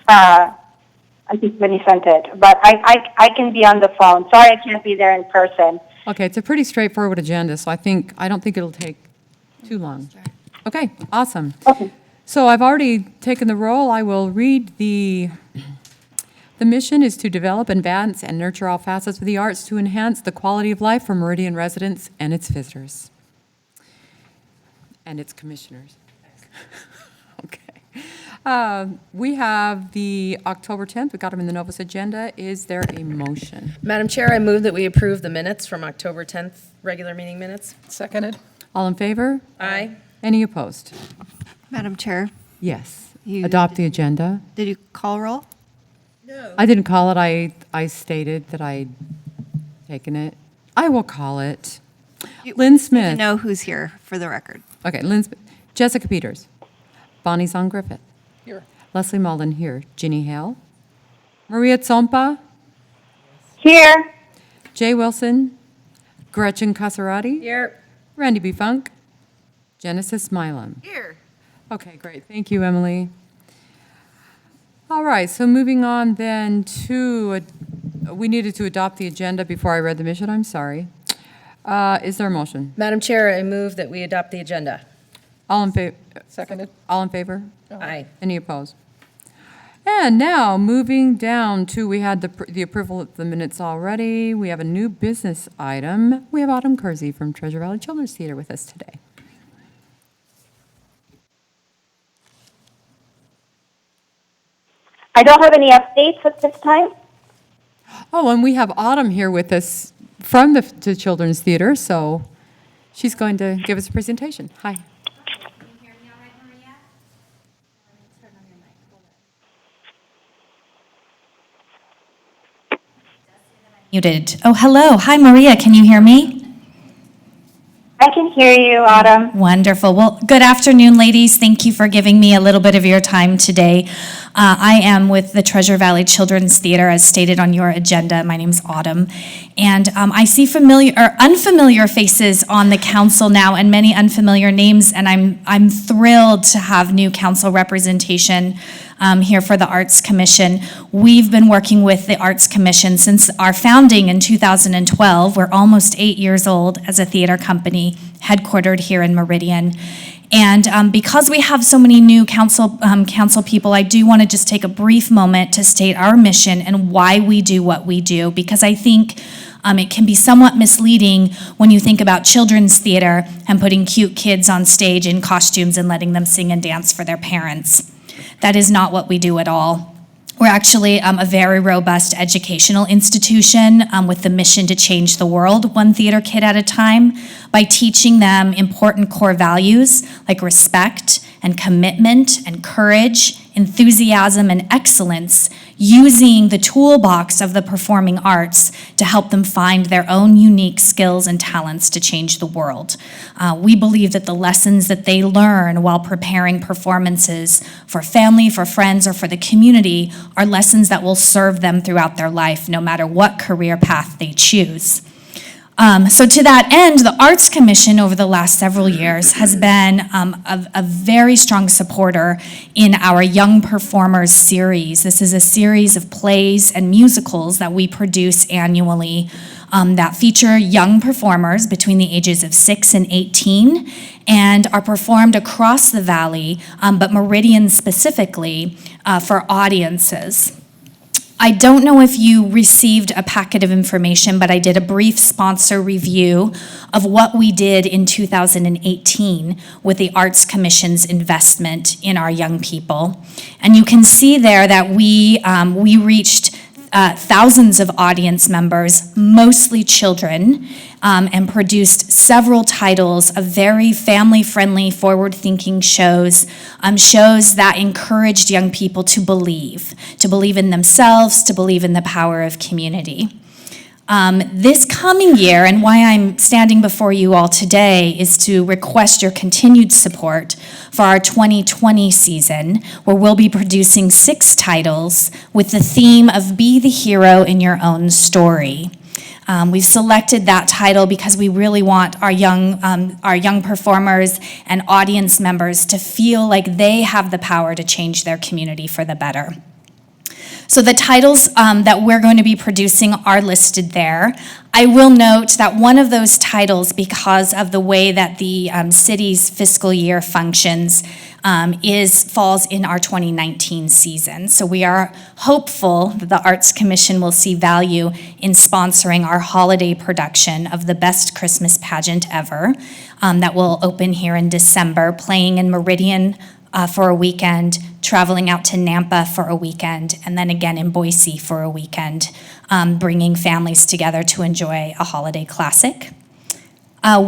I think when he sent it. But I can be on the phone. Sorry I can't be there in person. Okay, it's a pretty straightforward agenda, so I don't think it'll take too long. Okay, awesome. Okay. So I've already taken the roll. I will read the mission is to develop, advance, and nurture all facets of the arts to enhance the quality of life for Meridian residents and its visitors. And its commissioners. Okay. We have the October 10th. We got them in the Novus agenda. Is there a motion? Madam Chair, I move that we approve the minutes from October 10th, regular meeting minutes. Seconded. All in favor? Aye. Any opposed? Madam Chair, Yes. You Adopt the agenda. did you call roll? I didn't call it. I stated that I'd taken it. I will call it. Lynn To Smith. know who's here for the record. Okay, Lynn Smith. Jessica Peters. Bonnie Zong Griffith. Here. Leslie Mullen here. Ginny Hale. Maria Tsompa. Here. Jay Wilson. Gretchen Casarati. Here. Randy B. Funk. Genesis Milam. Here. Okay, great. Thank you, Emily. All right, so moving on then to, we needed to adopt the agenda before I read the mission. I'm sorry. Is there a motion? Madam Chair, I move that we adopt the agenda. All in favor? Seconded. All in favor? Aye. Any opposed? And now, moving down to, we had the approval of the minutes already. We have a new business item. We have Autumn Kersey from Treasure Valley Children's Theater with us today. I don't have any updates at this time. Oh, and we have Autumn here with us from the Children's Theater, so she's going to give us a presentation. Hi. Can you hear me all right, Maria? Turn on your mic. Hold it. Muted. Oh, hello. Hi, Maria. Can you hear me? I can hear you, Autumn. Wonderful. Well, good afternoon, ladies. Thank you for giving me a little bit of your time today. I am with the Treasure Valley Children's Theater, as stated on your agenda. My name's Autumn. And I see familiar or unfamiliar faces on the council now and many unfamiliar names, and I'm thrilled to have new council representation here for the Arts Commission. We've been working with the Arts Commission since our founding in 2012. We're almost 8 years old as a theater company headquartered here in Meridian. And because we have so many new council people, I do want to just take a brief moment to state our mission and why we do what we do, because I think it can be somewhat misleading when you think about children's theater and putting cute kids on stage in costumes and letting them sing and dance for their parents. That is not what we do at all. We're actually a very robust educational institution with the mission to change the world, one theater kid at a time, by teaching them important core values like respect and commitment and courage, enthusiasm and excellence, using the toolbox of the performing arts to help them find their own unique skills and talents to change the world. We believe that the lessons that they learn while preparing performances for family, for friends, or for the community are lessons that will serve them throughout their life, no matter what career path they choose. So to that end, the Arts Commission over the last several years has been a very strong supporter in our Young Performers series. This is a series of plays and musicals that we produce annually that feature young performers between the ages of 6 and 18 and are performed across the valley, but Meridian specifically, for audiences. I don't know if you received a packet of information, but I did a brief sponsor review of what we did in 2018 with the Arts Commission's investment in our young people. And you can see there that we reached thousands of audience members, mostly children, and produced several titles of very family-friendly, forward-thinking shows, shows that encouraged young people to believe in themselves, to believe in the power of community. This coming year, and why I'm standing before you all today, is to request your continued support for our 2020 season, where we'll be producing 6 titles with the theme of Be the Hero in Your Own Story. We've selected that title because we really want our young performers and audience members to feel like they have the power to change their community for the better. So the titles that we're going to be producing are listed there. I will note that one of those titles, because of the way that the city's fiscal year functions, falls in our 2019 season. So we are hopeful that the Arts Commission will see value in sponsoring our holiday production of the best Christmas pageant ever that will open here in December, playing in Meridian for a weekend, traveling out to Nampa for a weekend, and then again in Boise for a weekend, bringing families together to enjoy a holiday classic.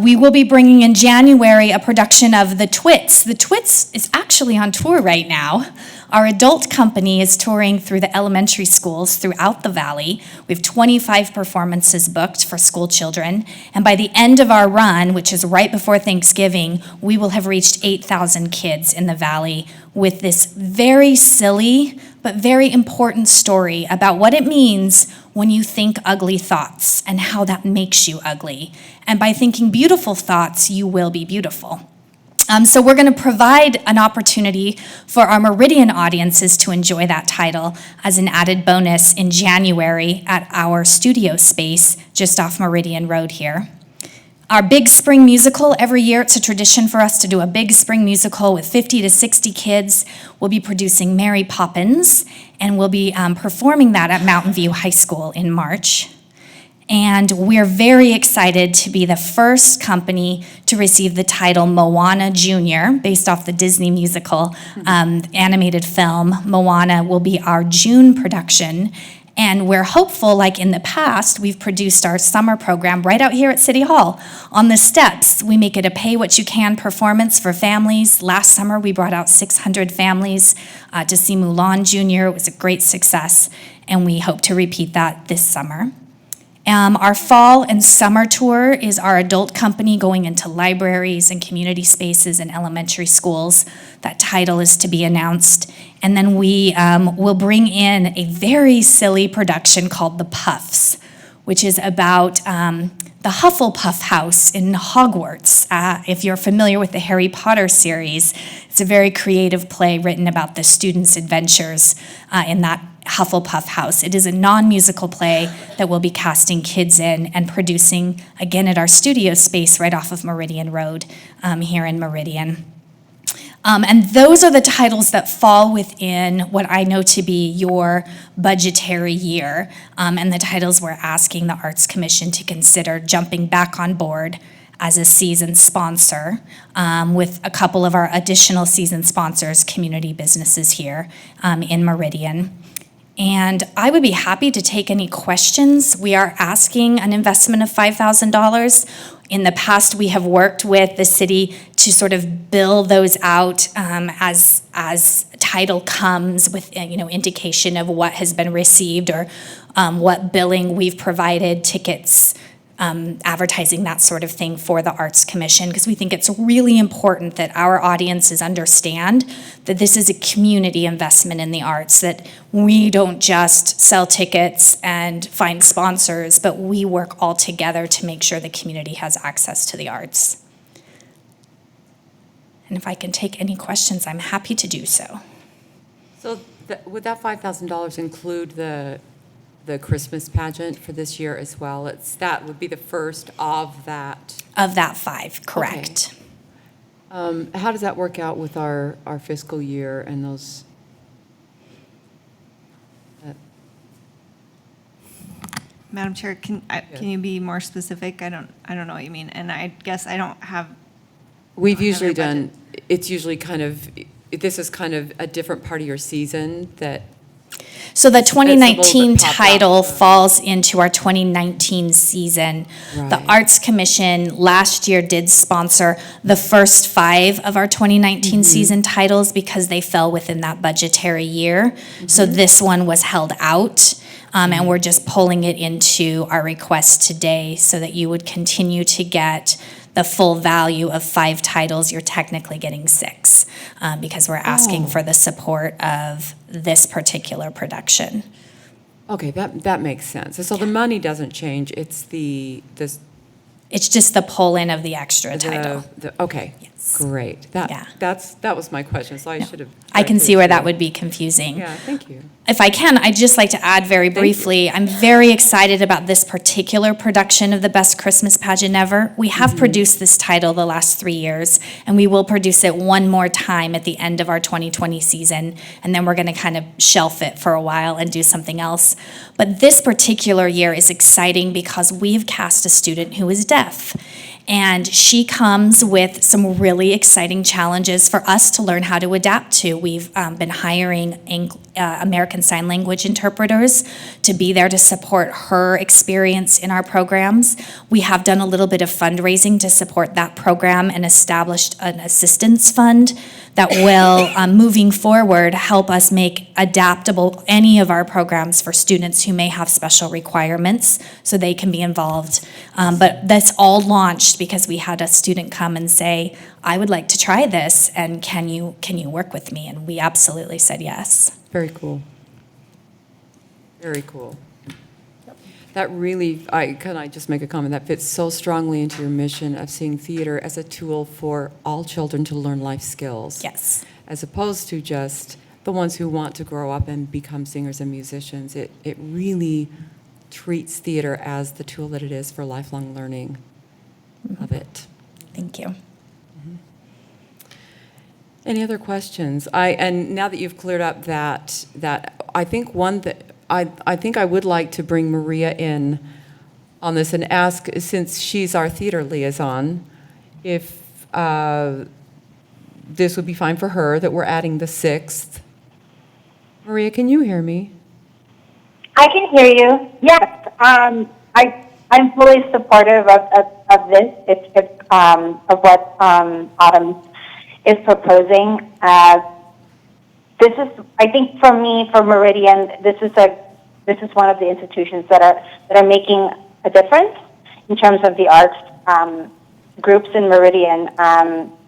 We will be bringing in January a production of The Twits. The Twits is actually on tour right now. Our adult company is touring through the elementary schools throughout the valley. We have 25 performances booked for school children. And by the end of our run, which is right before Thanksgiving, we will have reached 8,000 kids in the valley with this very silly but very important story about what it means when you think ugly thoughts and how that makes you ugly. And by thinking beautiful thoughts, you will be beautiful. So we're going to provide an opportunity for our Meridian audiences to enjoy that title as an added bonus in January at our studio space just off Meridian Road here. Our big spring musical, every year it's a tradition for us to do a big spring musical with 50 to 60 kids. We'll be producing Mary Poppins, and we'll be performing that at Mountain View High School in March. And we're very excited to be the first company to receive the title Moana Junior, based off the Disney musical animated film. Moana will be our June production. And we're hopeful, like in the past, we've produced our summer program right out here at City Hall on the steps. We make it a pay-what-you-can performance for families. Last summer, we brought out 600 families to see Mulan Junior. It was a great success, and we hope to repeat that this summer. Our fall and summer tour is our adult company going into libraries and community spaces and elementary schools. That title is to be announced. And then we will bring in a very silly production called The Puffs, which is about the Hufflepuff house in Hogwarts. If you're familiar with the Harry Potter series, it's a very creative play written about the students' adventures in that Hufflepuff house. It is a non-musical play that we'll be casting kids in and producing again at our studio space right off of Meridian Road here in Meridian. And those are the titles that fall within what I know to be your budgetary year, and the titles we're asking the Arts Commission to consider jumping back on board as a season sponsor with a couple of our additional season sponsors, community businesses here in Meridian. And I would be happy to take any questions. We are asking an investment of $5,000. In the past, we have worked with the city to sort of bill those out as title comes with indication of what has been received or what billing we've provided, tickets, advertising, that sort of thing for the Arts Commission, because we think it's really important that our audiences understand that this is a community investment in the arts, that we don't just sell tickets and find sponsors, but we work all together to make sure the community has access to the arts. And if I can take any questions, I'm happy to do so. So would that $5,000 include the Christmas pageant for this year as well? That would be the first of that. Of that 5, correct. Okay. How does that work out with our fiscal year and those? Madam Chair, can you be more specific? I don't know what you mean, and I guess I don't have. We've usually done. It's usually kind of. This is kind of a different part of your season that. So the 2019 It's a little bit title pop-up. falls into our 2019 season. The Right. Arts Commission last year did sponsor the first 5 of our 2019 season titles because they fell within that budgetary year. So this one was held out, and we're just pulling it into our request today so that you would continue to get the full value of 5 titles. You're technically getting 6 because we're asking for the support of this particular production. Okay, that makes sense. So the money doesn't change. It's the It's just the pull-in of the extra title. Okay, Yes. great. Yeah. That was my question, so I should have. I can see where that corrected would be confusing. it. Yeah, thank you. If I can, I'd just like to add very you. briefly, I'm very excited about this particular production of the Best Christmas Pageant Ever. We have produced this title the last 3 years, and we will produce it one more time at the end of our 2020 season, and then we're going to kind of shelf it for a while and do something else. But this particular year is exciting because we've cast a student who is deaf. And she comes with some really exciting challenges for us to learn how to adapt to. We've been hiring American Sign Language interpreters to be there to support her experience in our programs. We have done a little bit of fundraising to support that program and established an assistance fund that will, moving forward, help us make adaptable any of our programs for students who may have special requirements so they can be involved. But that's all launched because we had a student come and say, I would like to try this, and can you work with me? And we absolutely said yes. Very cool. Very cool. That really, can I just make a comment? That fits so strongly into your mission of seeing theater as a tool for all children to learn life skills. Yes. As opposed to just the ones who want to grow up and become singers and musicians. It really treats theater as the tool that it is for lifelong learning of it. Thank you. Any other questions? And now that you've cleared up that I think one that I think I would like to bring Maria in on this and ask, since she's our theater liaison, if this would be fine for her, that we're adding the 6th. Maria, can you hear me? I can hear you. Yes, I'm fully supportive of this. It's of what Autumn is proposing. This is, I think, for me, for Meridian, this is one of the institutions that are making a difference in terms of the arts groups in Meridian.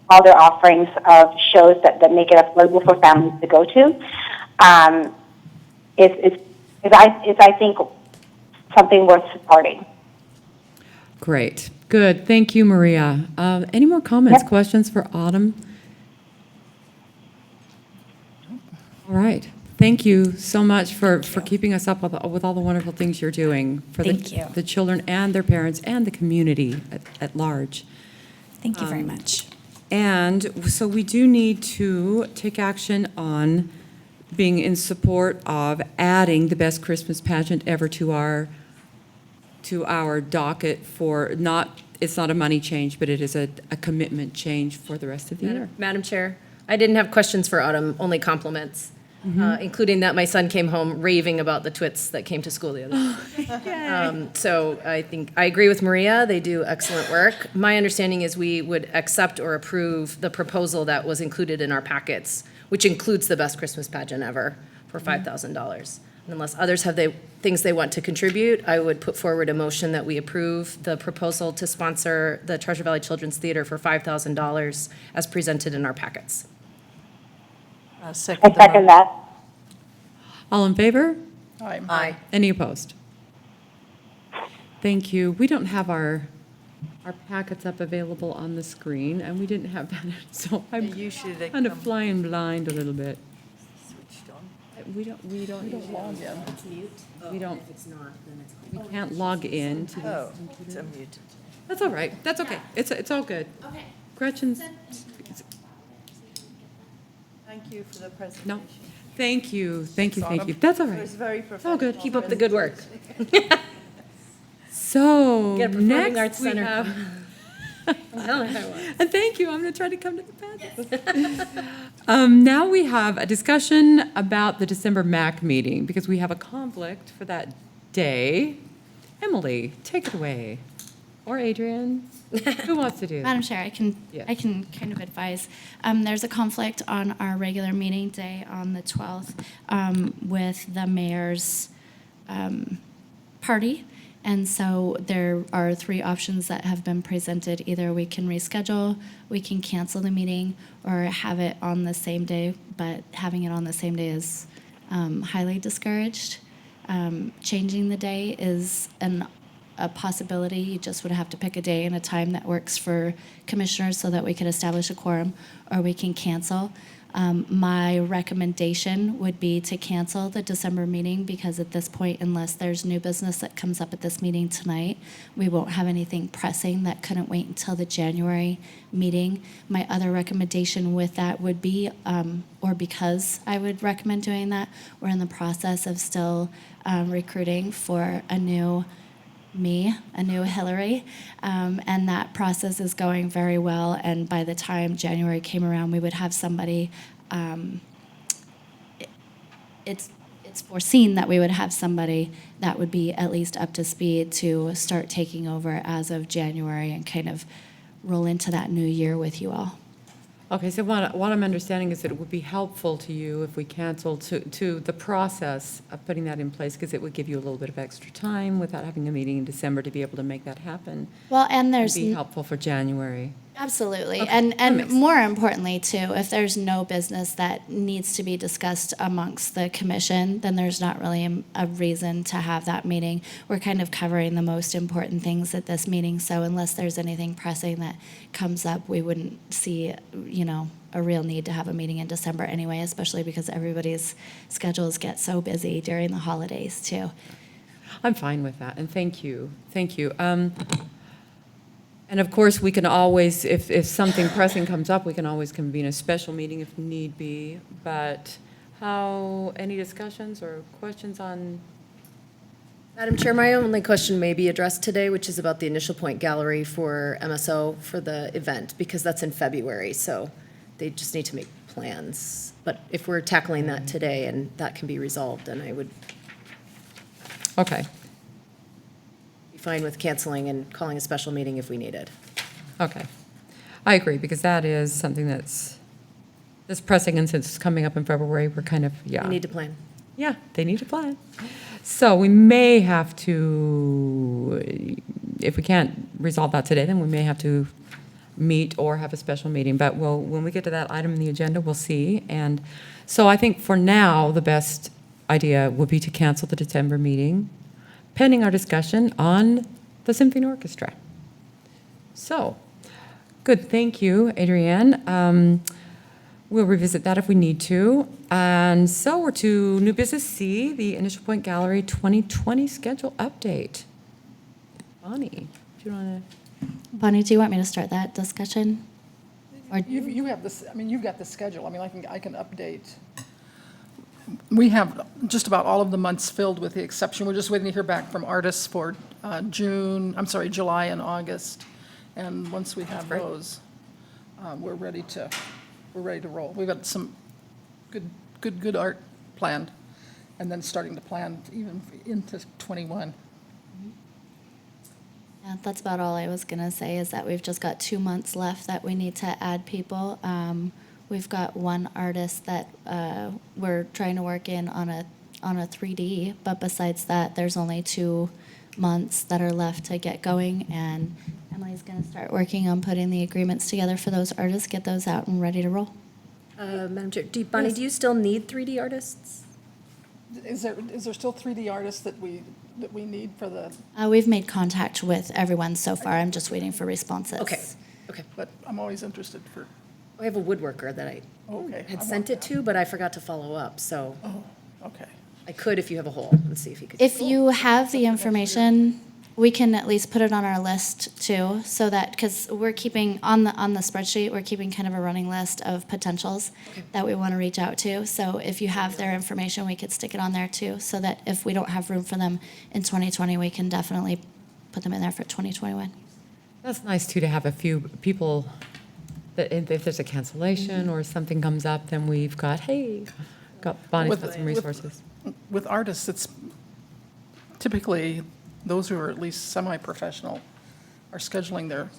All their offerings of shows that make it affordable for families to go to. Is I think something worth supporting. Great. Good. Thank you, Maria. Any more comments, Yep. questions for Autumn? All right. Thank you so much for keeping us up with all the wonderful things you're doing for Thank you. the children and their parents and the community at large. Thank you very much. And so we do need to take action on being in support of adding the Best Christmas Pageant Ever to our docket for it's not a money change, but it is a commitment change for the rest of the year. Madam Chair, I didn't have questions for Autumn, only compliments, including that my son came home raving about the twits that came to school the other day. So I think, I agree with Maria, they do excellent work. My understanding is we would accept or approve the proposal that was included in our packets, which includes the Best Christmas Pageant Ever for $5,000. And unless others have things they want to contribute, I would put forward a motion that we approve the proposal to sponsor the Treasure Valley Children's Theater for $5,000 as presented in our packets. I second that. All in favor? Aye. Any opposed? Thank you. We don't have our packets up available on the screen, and we didn't have that, so I'm kind of flying blind a little bit. We don't log in. We don't. If it's not, then we can't log in to this. It's a mute. That's all right. That's okay. It's all good. Okay. Gretchen's, Thank you for the presentation. no, thank you. That's all It right. was very It's all professional. good. Keep up the good work. So, Get a performing next arts we center. have. And thank you, I'm going to try to come to the pad. Now we have a discussion about the December MAC meeting, because we have a conflict for that day. Emily, take it away. Or Adrian, who wants to do that? Madam Chair, Yes. I can kind of advise. There's a conflict on our regular meeting day on the 12th with the mayor's party. And so there are 3 options that have been presented. Either we can reschedule, we can cancel the meeting, or have it on the same day, but having it on the same day is highly discouraged. Changing the day is an a possibility. You just would have to pick a day and a time that works for commissioners so that we could establish a quorum, or we can cancel. My recommendation would be to cancel the December meeting, because at this point, unless there's new business that comes up at this meeting tonight, we won't have anything pressing that couldn't wait until the January meeting. My other recommendation with that would be, or because I would recommend doing that, we're in the process of still recruiting for a new Hillary, and that process is going very well, and by the time January came around, we would have somebody, it's foreseen that we would have somebody that would be at least up to speed to start taking over as of January and kind of roll into that new year with you all. Okay, so what I'm understanding is that it would be helpful to you if we cancel to the process of putting that in place, because it would give you a little bit of extra time without having a meeting in December to be able to make that happen. Well, and It'd there's. be helpful for January. Absolutely. Okay, And that makes more importantly, too, if there's no business that needs to be discussed amongst the commission, then there's not really a reason to have that meeting. We're kind of covering the most important things at this meeting, so unless there's anything pressing that comes up, we wouldn't see, a real need to have a meeting in December anyway, especially because everybody's schedules get so busy during the holidays, too. I'm fine with that, and thank you, thank you. And of course, we can always, if something pressing comes up, we can always convene a special meeting if need be. But any discussions or questions on? Madam Chair, my only question may be addressed today, which is about the initial point gallery for MSO for the event, because that's in February, so they just need to make plans. But if we're tackling that today and that can be resolved, then I would Okay, be fine with canceling and calling a special meeting if we needed. okay. I agree, because that is something that's pressing, and since it's coming up in February, we're kind of, yeah. We need to plan. Yeah, they need to plan. So we may have to, if we can't resolve that today, then we may have to meet or have a special meeting. But when we get to that item in the agenda, we'll see. And so I think for now, the best idea would be to cancel the December meeting, pending our discussion on the symphony orchestra. So, good, thank you, Adrienne. We'll revisit that if we need to. And so we're to new business C, the Initial Point Gallery 2020 schedule update. Bonnie, do you want to? Bonnie, do you want me to start that discussion? Or You have this, you've got the schedule. I can update. We have just about all of the months filled with the exception. We're just waiting to hear back from artists for July and August. And once we have those, we're ready to roll. We've got some good art planned, and then starting to plan even into 21. Yeah, that's about all I was gonna say, is that we've just got 2 months left that we need to add people. We've got one artist that we're trying to work in on a 3D, but besides that, there's only 2 months that are left to get going, and Emily's gonna start working on putting the agreements together for those artists, get those out and ready to roll. Madam Chair, Bonnie, do you still need 3D artists? Is there still 3D artists that we need for the, We've made contact with everyone so far. I'm just waiting for responses. Okay. but I'm always interested for, I have a woodworker that I okay. had sent it to, but I forgot to follow up, so Okay. I could, if you have a hole, and see if you could. If you have the information, we can at least put it on our list too, so that, because we're keeping, on the spreadsheet, we're keeping kind of a running list of potentials that we want to reach out to. So if you have their information, we could stick it on there too, so that if we don't have room for them in 2020, we can definitely put them in there for 2021. That's nice too, to have a few people that if there's a cancellation or something comes up, then we've got, hey, Bonnie's got some resources. With artists, it's typically those who are at least semi-professional are scheduling their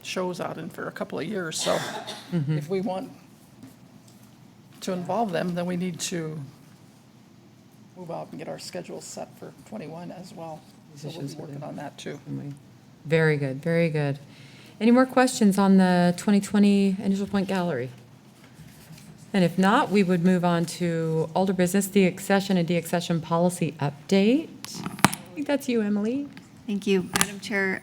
shows out in for a couple of years. So if we want to involve them, then we need to move out and get our schedules set for 21 as well. So we'll be working on that too. Very good, very good. Any more questions on the 2020 Initial Point Gallery? And if not, we would move on to older business, the accession and de-accession policy update. I think that's you, Emily. Thank you, Madam Chair.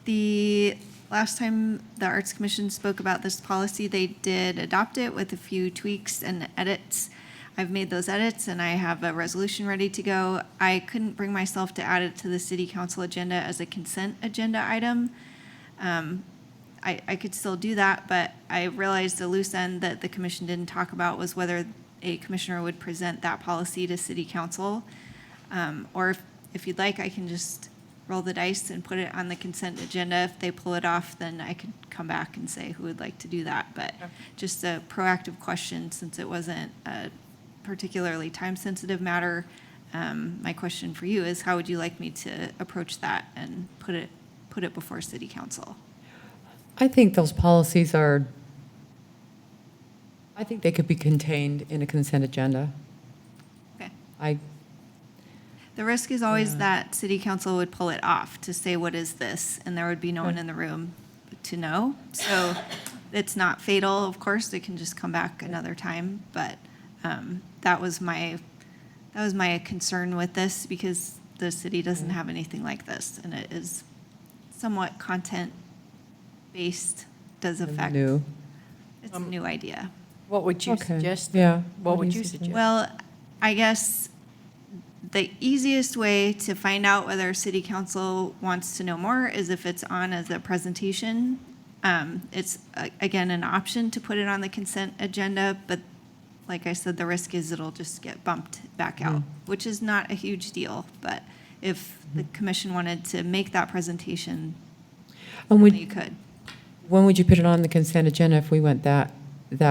The last time the Arts Commission spoke about this policy, they did adopt it with a few tweaks and edits. I've made those edits and I have a resolution ready to go. I couldn't bring myself to add it to the city council agenda as a consent agenda item. I could still do that, but I realized the loose end that the commission didn't talk about was whether a commissioner would present that policy to city council. Or if you'd like, I can just roll the dice and put it on the consent agenda. If they pull it off, then I could come back and say who would like to do that. But just a proactive question, since it wasn't a particularly time-sensitive matter, my question for you is, how would you like me to approach that and put it before city council? I think those policies are, I think they could be contained in a consent agenda. Okay. The risk is always that city council would pull it off to say, what is this? And there would be no one in the room to know. So it's not fatal, of course, it can just come back another time. But that was my concern with this, because the city doesn't have anything like this. And it is somewhat content-based, does affect. New. It's a new idea. What would you Okay. suggest? Yeah. What do would you suggest? Well, I guess the easiest way to find out whether city council wants to know more is if it's on as a presentation. It's, again, an option to put it on the consent agenda, but like I said, the risk is it'll just get bumped back out, which is not a huge deal. But if the commission wanted to make that presentation, And then you could. when would you put it on the consent agenda if we went that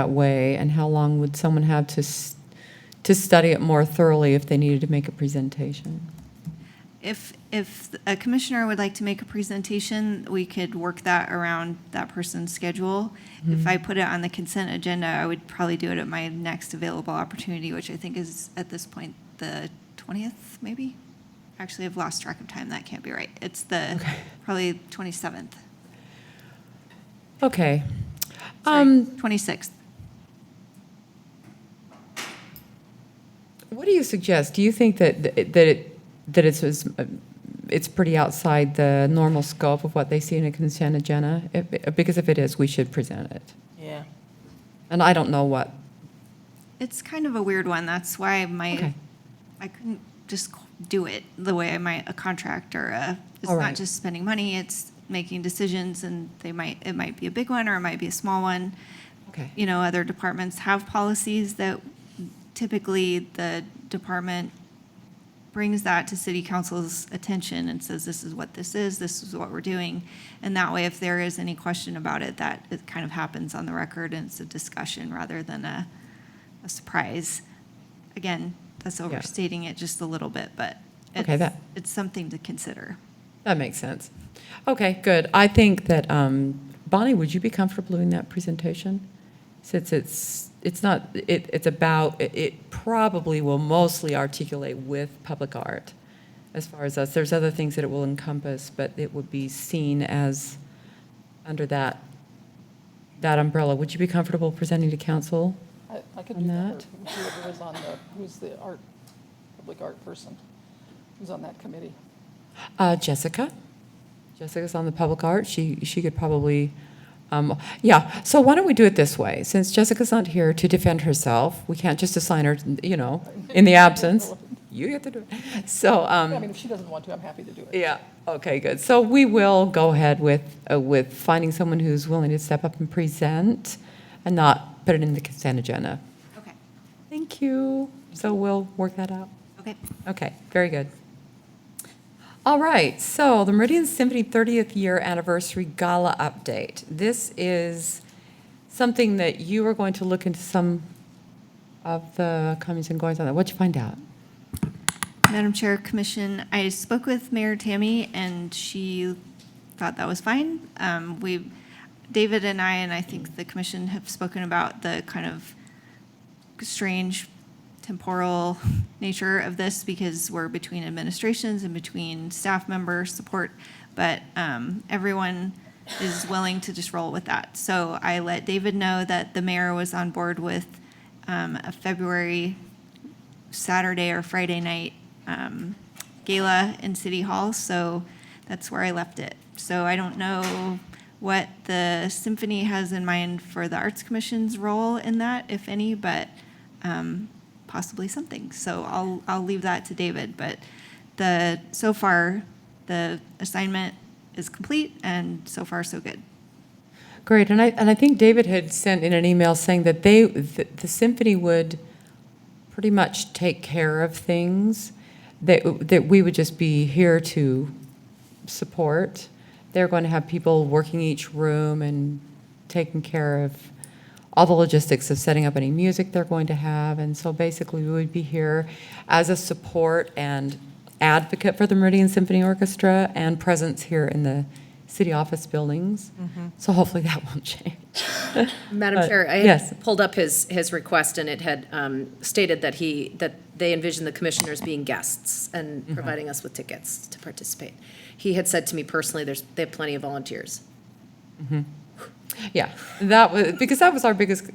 way? And how long would someone have to study it more thoroughly if they needed to make a presentation? If a commissioner would like to make a presentation, we could work that around that person's schedule. If I put it on the consent agenda, I would probably do it at my next available opportunity, which I think is, at this point, the 20th, maybe? Actually, I've lost track of time. That can't be right. It's the, probably 27th. Okay. Sorry, 26th. What do you suggest? Do you think that it's pretty outside the normal scope of what they see in a consent agenda? Because if it is, we should present it. Yeah. And I don't know what. It's kind of a weird one. That's why Okay. I couldn't just do it the way I might a contract or it's All not right. just spending money, it's making decisions, and it might be a big one or it might be a small one. Okay. You know, other departments have policies that typically the department brings that to city council's attention and says, this is what this is what we're doing. And that way, if there is any question about it, that it kind of happens on the record and it's a discussion rather than a surprise. Again, that's overstating it just a little bit, but Okay, it's something to consider. That makes sense. Okay, good. I think that, Bonnie, would you be comfortable doing that presentation? Since it probably will mostly articulate with public art as far as us. There's other things that it will encompass, but it would be seen as under that umbrella. Would you be comfortable presenting to council? I could On do that, that? or whoever is on who's the public art person, who's on that committee. Jessica? Jessica's on the public art. She could probably, yeah. So why don't we do it this way? Since Jessica's not here to defend herself, we can't just assign her, in the absence. You get to do it. So, I mean, if she doesn't want to, I'm happy to do it. yeah, okay, good. So we will go ahead with finding someone who's willing to step up and present and not put it in the consent agenda. Okay. Thank you. So we'll work that out. Okay. Okay, very good. All right, so the Meridian Symphony 30th year anniversary gala update. This is something that you are going to look into some of the comings and goings on that. What'd you find out? Madam Chair, Commission, I spoke with Mayor Tammy, and she thought that was fine. David and I think the Commission have spoken about the kind of strange temporal nature of this because we're between administrations and between staff member support, but everyone is willing to just roll with that. So I let David know that the mayor was on board with a February Saturday or Friday night gala in City Hall. So that's where I left it. So I don't know what the symphony has in mind for the Arts Commission's role in that, if any, but possibly something. So I'll leave that to David. But so far, the assignment is complete, and so far, so good. Great, and I think David had sent in an email saying that the symphony would pretty much take care of things, that we would just be here to support. They're going to have people working each room and taking care of all the logistics of setting up any music they're going to have, and so basically we would be here as a support and advocate for the Meridian Symphony Orchestra and presence here in the city office buildings. So hopefully that won't change. Madam Chair, I yes. had pulled up his request, and it had stated that they envisioned the commissioners being guests and providing us with tickets to participate. He had said to me personally, they have plenty of volunteers. Yeah, that was, because that was our biggest,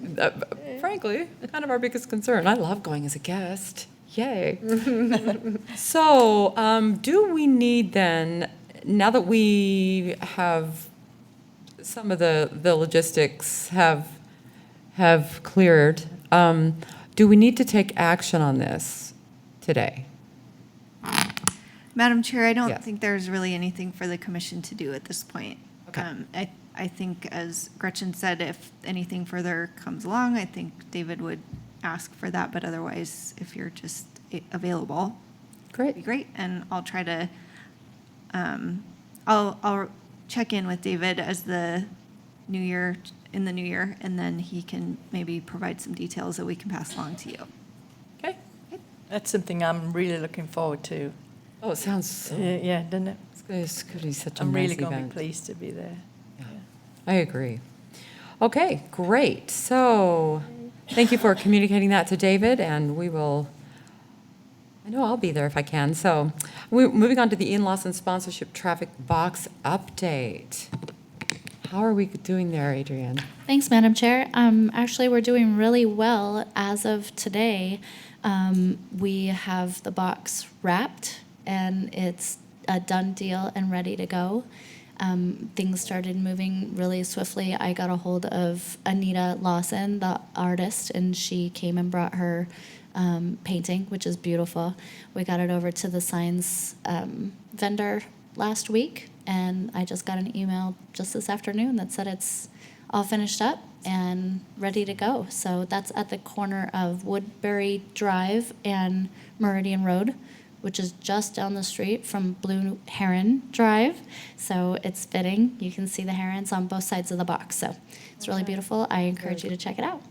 frankly, kind of our biggest concern. I love going as a guest. Yay. So, do we need then, now that we have some of the logistics have cleared, do we need to take action on this today? Madam Chair, I don't Yes. think there's really anything for the commission to do at this point. Okay. I think, as Gretchen said, if anything further comes along, I think David would ask for that, but otherwise, if you're just available, that'd be Great. great. And I'll try to, I'll check in with David as in the new year, and then he can maybe provide some details that we can pass along to you. Okay. That's something I'm really looking forward to. Oh, it sounds, Yeah, doesn't it? it's going to be such a I'm nice really going to be event. pleased to be there. I agree. Okay, great. So, thank you for communicating that to David, and I know I'll be there if I can. So, we're moving on to the Ian Lawson sponsorship traffic box update. How are we doing there, Adrienne? Thanks, Madam Chair. Actually, we're doing really well as of today. We have the box wrapped, and it's a done deal and ready to go. Things started moving really swiftly. I got a hold of Anita Lawson, the artist, and she came and brought her painting, which is beautiful. We got it over to the signs vendor last week, and I just got an email just this afternoon that said it's all finished up and ready to go. So that's at the corner of Woodbury Drive and Meridian Road, which is just down the street from Blue Heron Drive. So it's fitting. You can see the herons on both sides of the box. So it's really beautiful. I encourage you to check it out.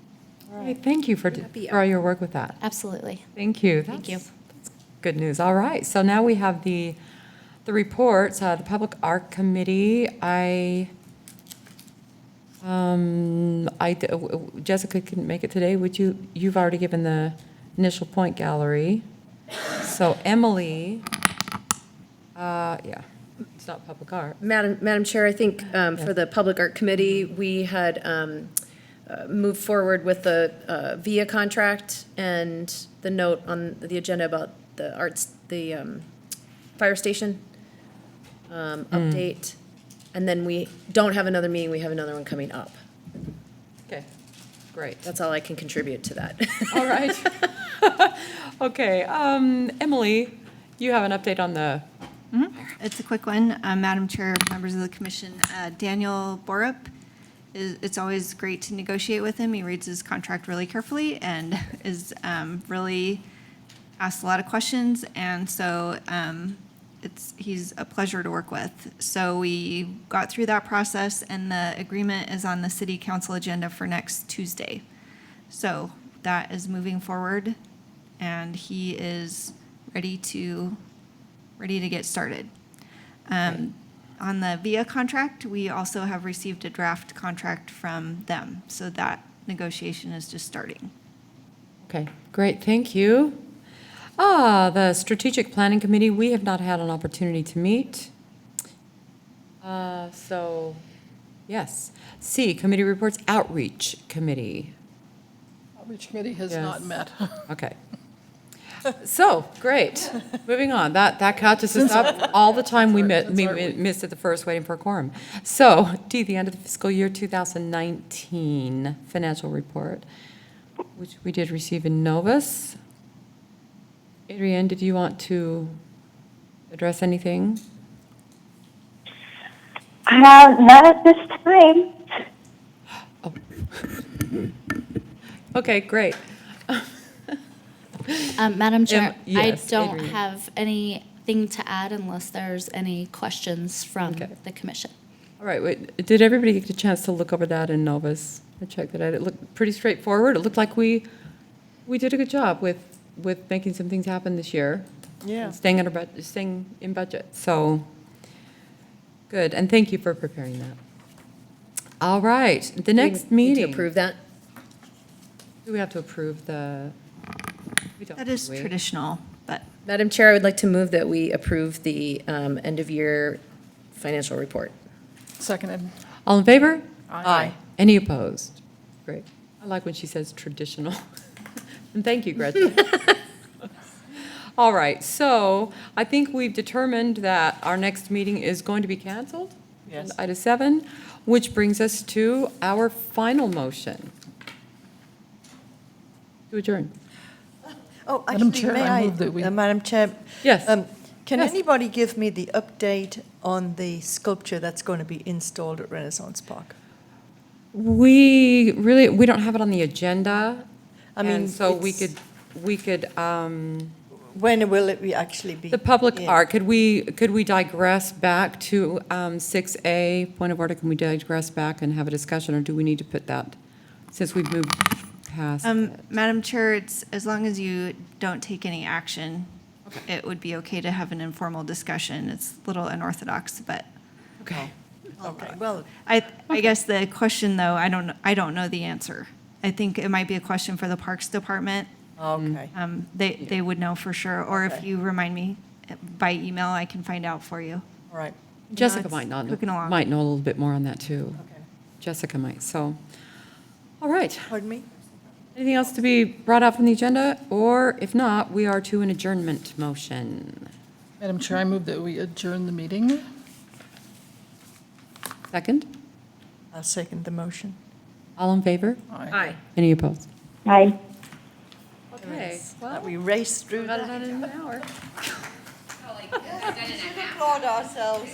All right, thank you for all your work with that. Absolutely. Thank you. Thank you. That's good news. All right, so now we have the reports. The Public Art Committee, Jessica couldn't make it today. You've already given the initial point gallery. So Emily, yeah, it's not public art. Madam Chair, I think for the Public Art Committee, we had moved forward with the VIA contract and the note on the agenda about the fire station update. And then we don't have another meeting, we have another one coming up. Okay, great. That's all I can contribute to that. All right. Okay, Emily, you have an update on the, It's a quick one. Madam Chair, members of the commission, Daniel Borup, it's always great to negotiate with him. He reads his contract really carefully and is really asked a lot of questions. And so he's a pleasure to work with. So we got through that process, and the agreement is on the city council agenda for next Tuesday. So that is moving forward, and he is ready to get started. On the VIA contract, we also have received a draft contract from them, so that negotiation is just starting. okay, great, thank you. The Strategic Planning Committee, we have not had an opportunity to meet. So, yes. C, Committee Reports, Outreach Committee. Outreach Committee has Yes. not met. Okay. So, great. Moving on. That catches us up all the time we missed at the first waiting for a quorum. So, D, the end of the fiscal year 2019 financial report, which we did receive in Novus. Adrienne, did you want to address anything? Not at this time. Okay, great. Madam Chair, yes, I don't Adrienne. have anything to add unless there's any questions from Okay. the commission. All right, wait, did everybody get a chance to look over that in Novus? I checked that out. It looked pretty straightforward. It looked like we did a good job with making some things happen this year. Yeah. And staying in budget. So, good. And thank you for preparing that. All right, the next We need meeting. To approve that? Do we have to approve the? We don't, That is do we? traditional, but Madam Chair, I would like to move that we approve the end-of-year financial report. Seconded. All in favor? Aye. Any opposed? Great. I like when she says traditional. And thank you, Gretchen. All right, so I think we've determined that our next meeting is going to be canceled. Yes. Item 7, which brings us to our final motion. To adjourn. Oh, Madam actually, Chair, may I I, move that we- Madam Chair? Yes. Can Yes. anybody give me the update on the sculpture that's going to be installed at Renaissance Park? We don't have it on the agenda. I mean, And so we it's- could, When will it be actually be? the public in? art, could we digress back to 6A, point of order, can we digress back and have a discussion, or do we need to put that, since we've moved past it? Madam Chair, it's, as long as you don't take any action, it would be okay to have an informal discussion. It's a little unorthodox, but Okay. Okay, well, I guess the question, though, I don't know the answer. I think it might be a question for the Parks Department. okay. They would know for sure, or if Okay. you remind me by email, I can find out for you. All right. Jessica it's might not, cooking along. might know a little bit more on that, too. Okay. Jessica might, so. All right. Pardon me? Anything else to be brought up on the agenda? Or if not, we are to an adjournment motion. Madam Chair, I move that we adjourn the meeting. Second? I'll second the motion. All in favor? Aye. Any opposed? Aye. Okay, That we race through got it that. done in an hour. Applaud ourselves.